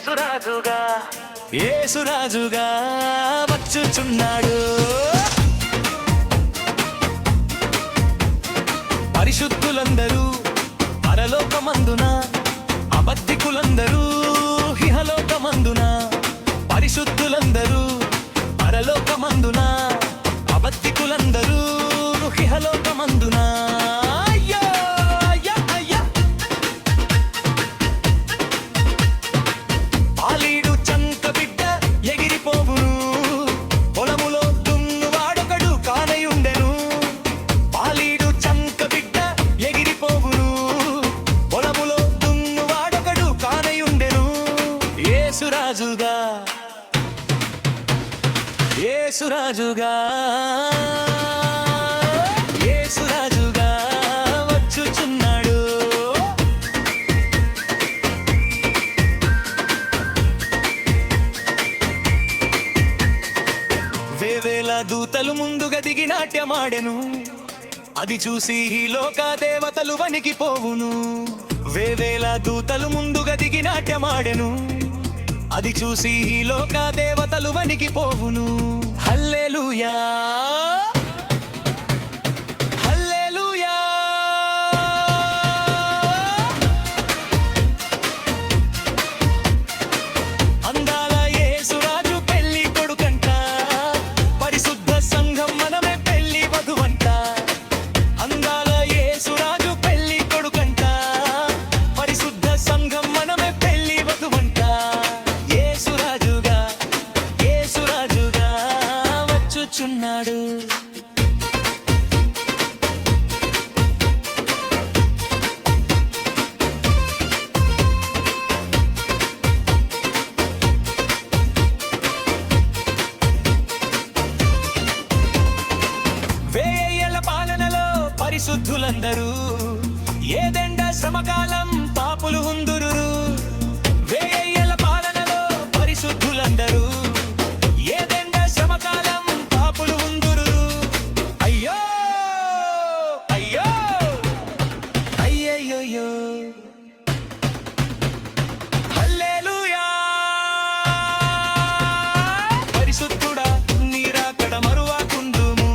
యేసురాజుగా యేసురాజుగా వచ్చుచున్నాడు. పరిశుద్ధులందరూ పరలోకమందున, అబద్ధికులందరూ ఇహలోకమందున. పరిశుద్ధులందరూ పరలోకమందున, అబద్ధికులందరూ ఇహలోకమందున. పాలీడు చంక బిడ్డ ఎగిరిపోవును, పొలములో దున్నువాడొకడు కానయుండెను. పాలీడు చంక బిడ్డ ఎగిరిపోవును, పొలములో దున్నువాడొకడు కానయుండెను. యేసురాజుగా యేసురాజుగా యేసురాజుగా వచ్చుచున్నాడు. వేవేల దూతలు ముందుగా దిగి నాట్యమాడెను, అది చూసి ఈ లోక దేవతలు వణికిపోవును. వేవేల దూతలు ముందుగా దిగి నాట్యమాడెను, అది చూసి ఈ లోక దేవతలు వణికిపోవును. హల్లెలూయా హల్లెలూయా. అందాల యేసురాజు పెళ్లి కొడుకంట, పరిశుద్ధ సంఘం మనమే పెళ్లి వధువంట. అందాల యేసురాజు పెళ్లి కొడుకంట, పరిశుద్ధ సంఘం మనమే పెళ్లి వధువంట. యేసురాజుగా యేసురాజుగా వచ్చుచున్నాడు. వేయేళ్ల పాలనలో పరిశుద్ధులందరూ, ఏదెండ శ్రమకాలం పాపులు ఉందురు. వేయేళ్ల పాలనలో పరిశుద్ధులందరూ, ఏదెండ శ్రమకాలం పాపులు ఉందురు. అయ్యో అయ్యో అయ్యయ్యో. హల్లెలూయా. పరిశుద్ధుడా నీరాకడ మరువాకుందుము,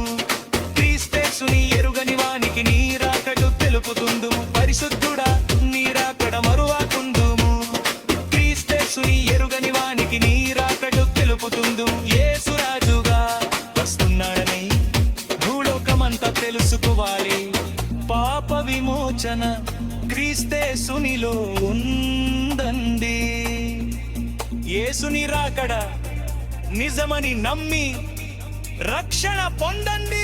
క్రీస్తేసుని ఎరుగని వానికి నీరాకడు తెలుపుతుందుము. పరిశుద్ధుడా నీరాకడ మరువాకుందుము, క్రీస్తేసుని ఎరుగని వానికి నీరాకడు తెలుపుతుందుము. యేసురాజుగా వస్తున్నాడని భూలోకమంతా తెలుసుకోవాలి. పాప విమోచన క్రీస్తేసునిలో ఉందండి. యేసుని రాకడ నిజమని నమ్మి రక్షణ పొందండి.